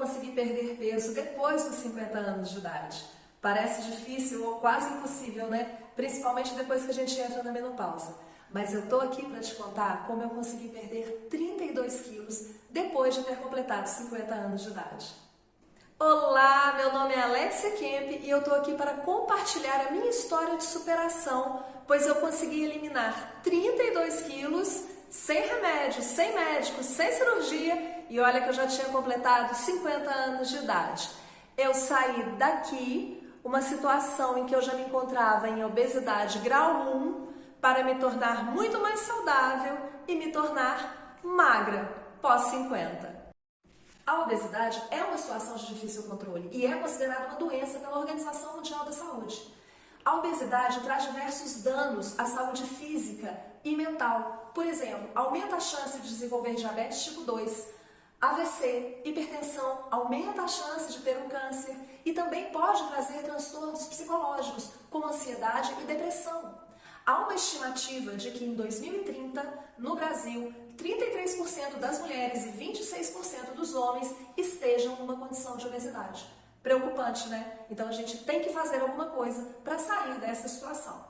conseguir perder peso depois dos 50 anos de idade. Parece difícil ou quase impossível, né? Principalmente depois que a gente entra na menopausa. Mas eu tô aqui para te contar como eu consegui perder 32 quilos depois de ter completado 50 anos de idade. Olá, meu nome é Alexia Kemp e eu tô aqui para compartilhar a minha história de superação, pois eu consegui eliminar 32 quilos sem remédio, sem médico, sem cirurgia e olha que eu já tinha completado 50 anos de idade. Eu saí daqui, uma situação em que eu já me encontrava em obesidade grau 1, para me tornar muito mais saudável e me tornar magra pós 50. A obesidade é uma situação de difícil controle e é considerada uma doença pela Organização Mundial da Saúde. A obesidade traz diversos danos à saúde física e mental. Por exemplo, aumenta a chance de desenvolver diabetes tipo 2, AVC, hipertensão, aumenta a chance de ter um câncer e também pode trazer transtornos psicológicos, como ansiedade e depressão. Há uma estimativa de que em 2030, no Brasil, 33% das mulheres e 26% dos homens estejam numa condição de obesidade. Preocupante, né? Então a gente tem que fazer alguma coisa para sair dessa situação.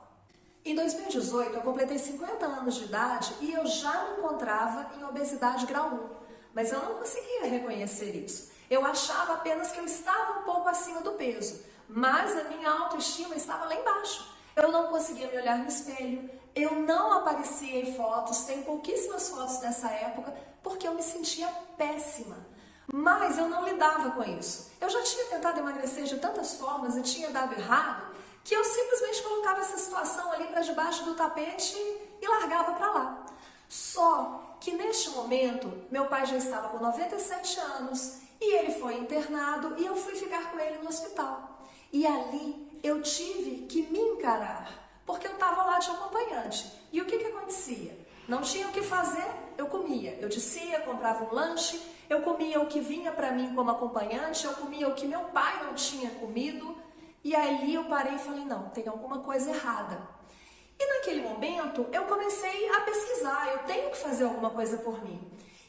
Em 2018, eu completei 50 anos de idade e eu já me encontrava em obesidade grau 1, mas eu não conseguia reconhecer isso. Eu achava apenas que eu estava um pouco acima do peso, mas a minha autoestima estava lá embaixo. Eu não conseguia me olhar no espelho, eu não aparecia em fotos, tenho pouquíssimas fotos dessa época, porque eu me sentia péssima. Mas eu não lidava com isso. Eu já tinha tentado emagrecer de tantas formas e tinha dado errado, que eu simplesmente colocava essa situação ali para debaixo do tapete e largava para lá. Só que neste momento, meu pai já estava com 97 anos e ele foi internado e eu fui ficar com ele no hospital. E ali eu tive que me encarar, porque eu estava lá de acompanhante. E o que acontecia? Não tinha o que fazer, eu comia. Eu descia, comprava um lanche, eu comia o que vinha para mim como acompanhante, eu comia o que meu pai não tinha comido. E ali eu parei e falei, não, tem alguma coisa errada. E naquele momento eu comecei a pesquisar, eu tenho que fazer alguma coisa por mim.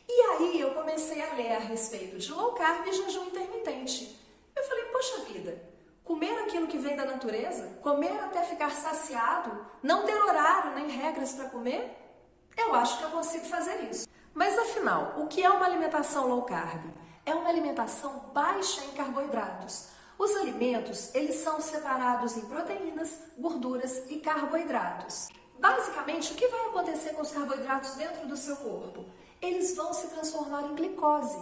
E aí eu comecei a ler a respeito de low carb e jejum intermitente. Eu falei, poxa vida, comer aquilo que vem da natureza, comer até ficar saciado, não ter horário nem regras para comer, eu acho que eu consigo fazer isso. Mas afinal, o que é uma alimentação low carb? É uma alimentação baixa em carboidratos. Os alimentos, eles são separados em proteínas, gorduras e carboidratos. Basicamente, o que vai acontecer com os carboidratos dentro do seu corpo? Eles vão se transformar em glicose.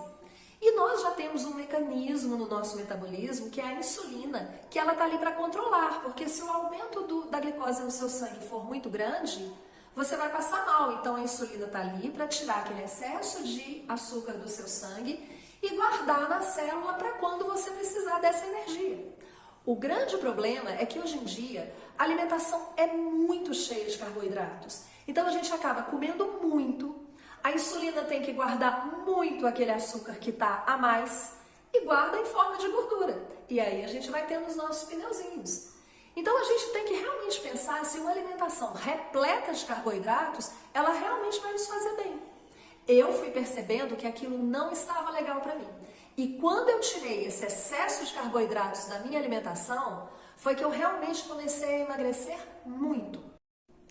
E nós já temos um mecanismo no nosso metabolismo, que é a insulina, que ela está ali para controlar, porque se o aumento da glicose no seu sangue for muito grande, você vai passar mal. Então a insulina está ali para tirar aquele excesso de açúcar do seu sangue e guardar na célula para quando você precisar dessa energia. O grande problema é que hoje em dia a alimentação é muito cheia de carboidratos. Então a gente acaba comendo muito. A insulina tem que guardar muito aquele açúcar que está a mais e guarda em forma de gordura. E aí a gente vai tendo os nossos pneuzinhos. Então a gente tem que realmente pensar se uma alimentação repleta de carboidratos, ela realmente vai nos fazer bem. Eu fui percebendo que aquilo não estava legal para mim. E quando eu tirei esse excesso de carboidratos da minha alimentação, foi que eu realmente comecei a emagrecer muito.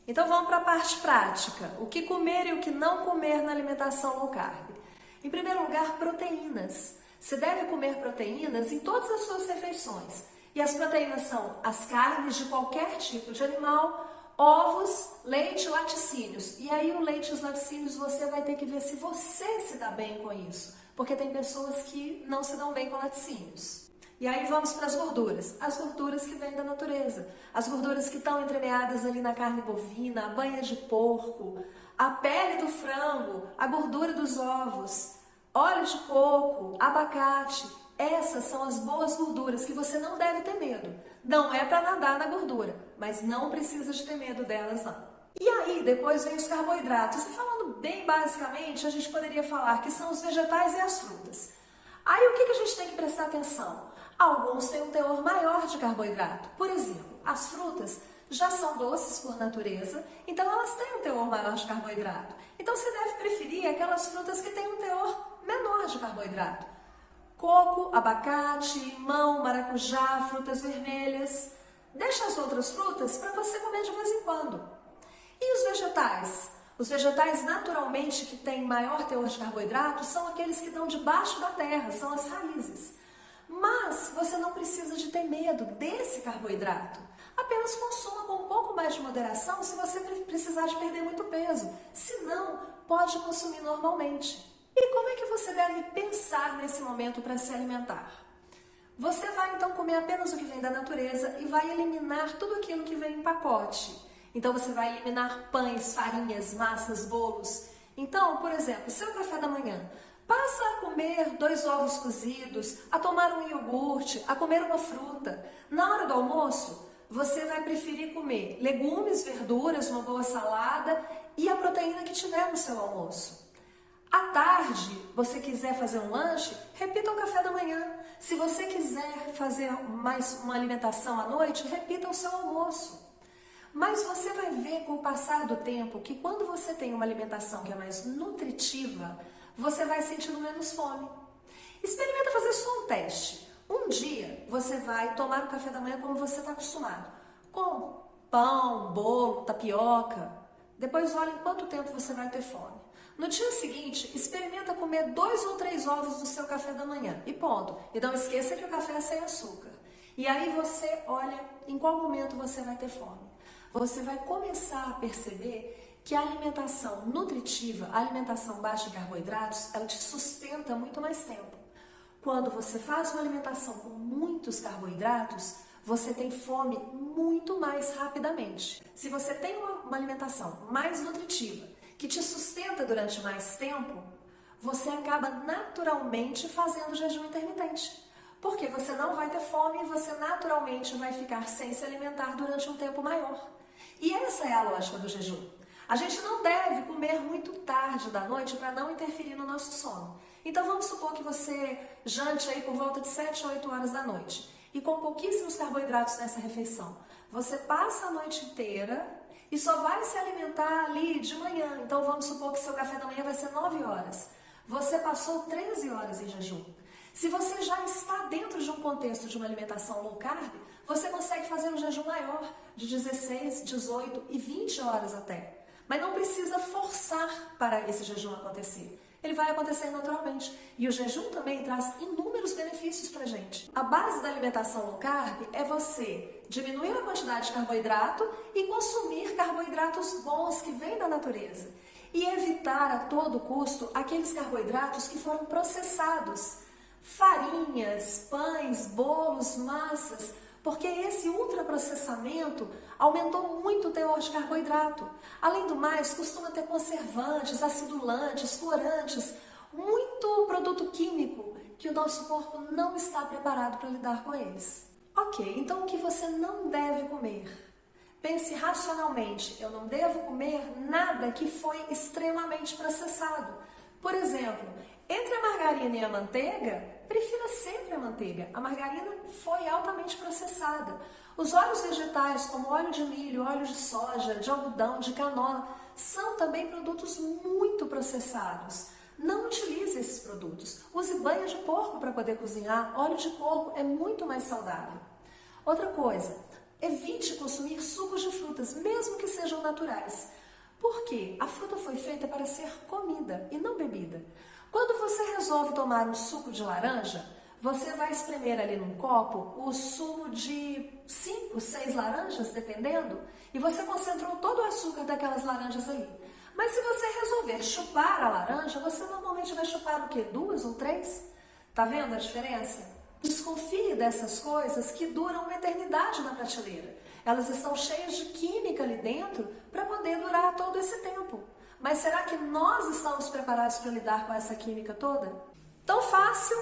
Então vamos para a parte prática. O que comer e o que não comer na alimentação low carb? Em primeiro lugar, proteínas. Você deve comer proteínas em todas as suas refeições. E as proteínas são as carnes de qualquer tipo de animal, ovos, leite e laticínios. E aí o leite e os laticínios você vai ter que ver se você se dá bem com isso. Porque tem pessoas que não se dão bem com laticínios. E aí vamos para as gorduras que vêm da natureza, as gorduras que estão entremeadas ali na carne bovina, a banha de porco, a pele do frango, a gordura dos ovos, óleo de coco, abacate. Essas são as boas gorduras que você não deve ter medo. Não é para nadar na gordura, mas não precisa de ter medo delas não. E aí depois vem os carboidratos, e falando bem basicamente, a gente poderia falar que são os vegetais e as frutas. Aí o que a gente tem que prestar atenção? Alguns têm um teor maior de carboidrato. Por exemplo, as frutas já são doces por natureza, então elas têm um teor maior de carboidrato. Então você deve preferir aquelas frutas que têm um teor menor de carboidrato. Coco, abacate, limão, maracujá, frutas vermelhas. Deixa as outras frutas para você comer de vez em quando. E os vegetais? Os vegetais naturalmente que têm maior teor de carboidrato são aqueles que estão debaixo da terra, são as raízes. Mas você não precisa de ter medo desse carboidrato. Apenas consuma com um pouco mais de moderação se você precisar de perder muito peso. Se não, pode consumir normalmente. E como é que você deve pensar nesse momento para se alimentar? Você vai então comer apenas o que vem da natureza e vai eliminar tudo aquilo que vem em pacote. Então você vai eliminar pães, farinhas, massas, bolos. Então, por exemplo, seu café da manhã, passa a comer 2 ovos cozidos, a tomar um iogurte, a comer uma fruta. Na hora do almoço, você vai preferir comer legumes, verduras, uma boa salada e a proteína que tiver no seu almoço. À tarde, você quiser fazer um lanche, repita o café da manhã. Se você quiser fazer mais uma alimentação à noite, repita o seu almoço. Mas você vai ver com o passar do tempo que quando você tem uma alimentação que é mais nutritiva, você vai sentindo menos fome. Experimenta fazer só um teste. Um dia você vai tomar o café da manhã como você está acostumado, com pão, bolo, tapioca. Depois olha em quanto tempo você vai ter fome. No dia seguinte, experimenta comer 2 ou 3 ovos do seu café da manhã e ponto. E não esqueça que o café é sem açúcar. E aí você olha em qual momento você vai ter fome. Você vai começar a perceber que a alimentação nutritiva, a alimentação baixa em carboidratos, ela te sustenta muito mais tempo. Quando você faz uma alimentação com muitos carboidratos, você tem fome muito mais rapidamente. Se você tem uma alimentação mais nutritiva, que te sustenta durante mais tempo, você acaba naturalmente fazendo jejum intermitente. Porque você não vai ter fome e você naturalmente vai ficar sem se alimentar durante um tempo maior. E essa é a lógica do jejum. A gente não deve comer muito tarde da noite para não interferir no nosso sono. Então vamos supor que você jante aí por volta de 7 ou 8 horas da noite e com pouquíssimos carboidratos nessa refeição. Você passa a noite inteira e só vai se alimentar ali de manhã. Então vamos supor que seu café da manhã vai ser 9 horas. Você passou 13 horas em jejum. Se você já está dentro de um contexto de uma alimentação low carb, você consegue fazer um jejum maior, de 16, 18 e 20 horas até. Mas não precisa forçar para esse jejum acontecer. Ele vai acontecer naturalmente. E o jejum também traz inúmeros benefícios para a gente. A base da alimentação low carb é você diminuir a quantidade de carboidrato e consumir carboidratos bons que vêm da natureza. E evitar a todo custo aqueles carboidratos que foram processados. Farinhas, pães, bolos, massas, porque esse ultraprocessamento aumentou muito o teor de carboidrato. Além do mais, costuma ter conservantes, acidulantes, corantes, muito produto químico que o nosso corpo não está preparado para lidar com eles. Ok, então o que você não deve comer? Pense racionalmente, eu não devo comer nada que foi extremamente processado. Por exemplo, entre a margarina e a manteiga, prefira sempre a manteiga. A margarina foi altamente processada. Os óleos vegetais, como óleo de milho, óleo de soja, de algodão, de canola, são também produtos muito processados. Não utilize esses produtos. Use banha de porco para poder cozinhar. Óleo de coco é muito mais saudável. Outra coisa, evite consumir sucos de frutas, mesmo que sejam naturais. Por quê? A fruta foi feita para ser comida e não bebida. Quando você resolve tomar um suco de laranja, você vai espremer ali num copo o sumo de 5, 6 laranjas, dependendo, e você concentrou todo o açúcar daquelas laranjas ali. Mas se você resolver chupar a laranja, você normalmente vai chupar o quê? 2 ou 3? Tá vendo a diferença? Desconfie dessas coisas que duram uma eternidade na prateleira. Elas estão cheias de química ali dentro para poder durar todo esse tempo. Mas será que nós estamos preparados para lidar com essa química toda? Tão fácil!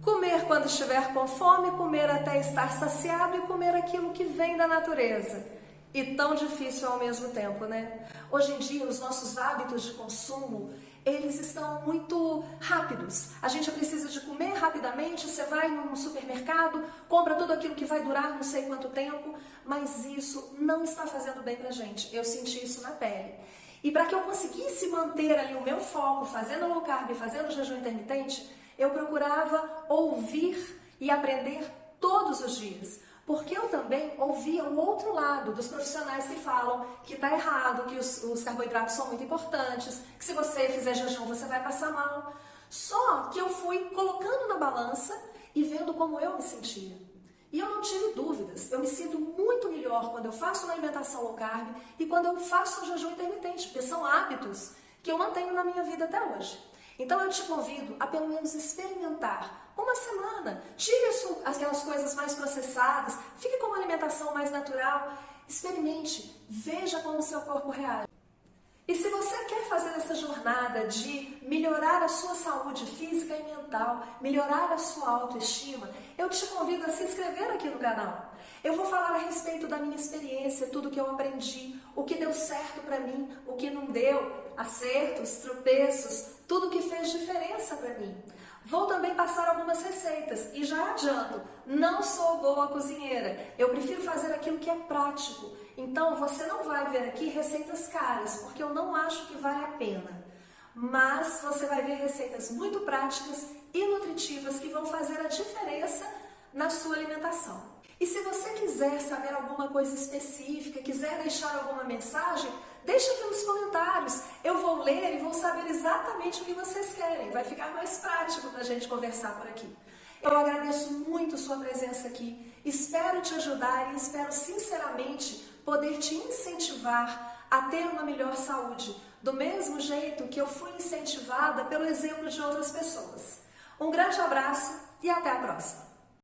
Comer quando estiver com fome, comer até estar saciado e comer aquilo que vem da natureza. E tão difícil ao mesmo tempo, né? Hoje em dia, os nossos hábitos de consumo, eles estão muito rápidos. A gente precisa de comer rapidamente, você vai no supermercado, compra tudo aquilo que vai durar não sei quanto tempo, mas isso não está fazendo bem pra gente. Eu senti isso na pele. E para que eu conseguisse manter ali o meu foco, fazendo low carb, fazendo jejum intermitente, eu procurava ouvir e aprender todos os dias. Porque eu também ouvia o outro lado dos profissionais que falam que está errado, que os carboidratos são muito importantes, que se você fizer jejum você vai passar mal. Só que eu fui colocando na balança e vendo como eu me sentia. E eu não tive dúvidas, eu me sinto muito melhor quando eu faço uma alimentação low carb e quando eu faço um jejum intermitente, porque são hábitos que eu mantenho na minha vida até hoje. Então eu te convido a pelo menos experimentar uma semana. Tire aquelas coisas mais processadas, fique com uma alimentação mais natural, experimente, veja como o seu corpo reage. E se você quer fazer essa jornada de melhorar a sua saúde física e mental, melhorar a sua autoestima, eu te convido a se inscrever aqui no canal. Eu vou falar a respeito da minha experiência, tudo que eu aprendi, o que deu certo para mim, o que não deu, acertos, tropeços, tudo que fez diferença para mim. Vou também passar algumas receitas e já adianto, não sou boa cozinheira, eu prefiro fazer aquilo que é prático. Então você não vai ver aqui receitas caras, porque eu não acho que vale a pena. Mas você vai ver receitas muito práticas e nutritivas que vão fazer a diferença na sua alimentação. E se você quiser saber alguma coisa específica, quiser deixar alguma mensagem, deixa aqui nos comentários. Eu vou ler e vou saber exatamente o que vocês querem. Vai ficar mais prático para a gente conversar por aqui. Eu agradeço muito sua presença aqui. Espero te ajudar e espero sinceramente poder te incentivar a ter uma melhor saúde, do mesmo jeito que eu fui incentivada pelo exemplo de outras pessoas. Um grande abraço e até a próxima!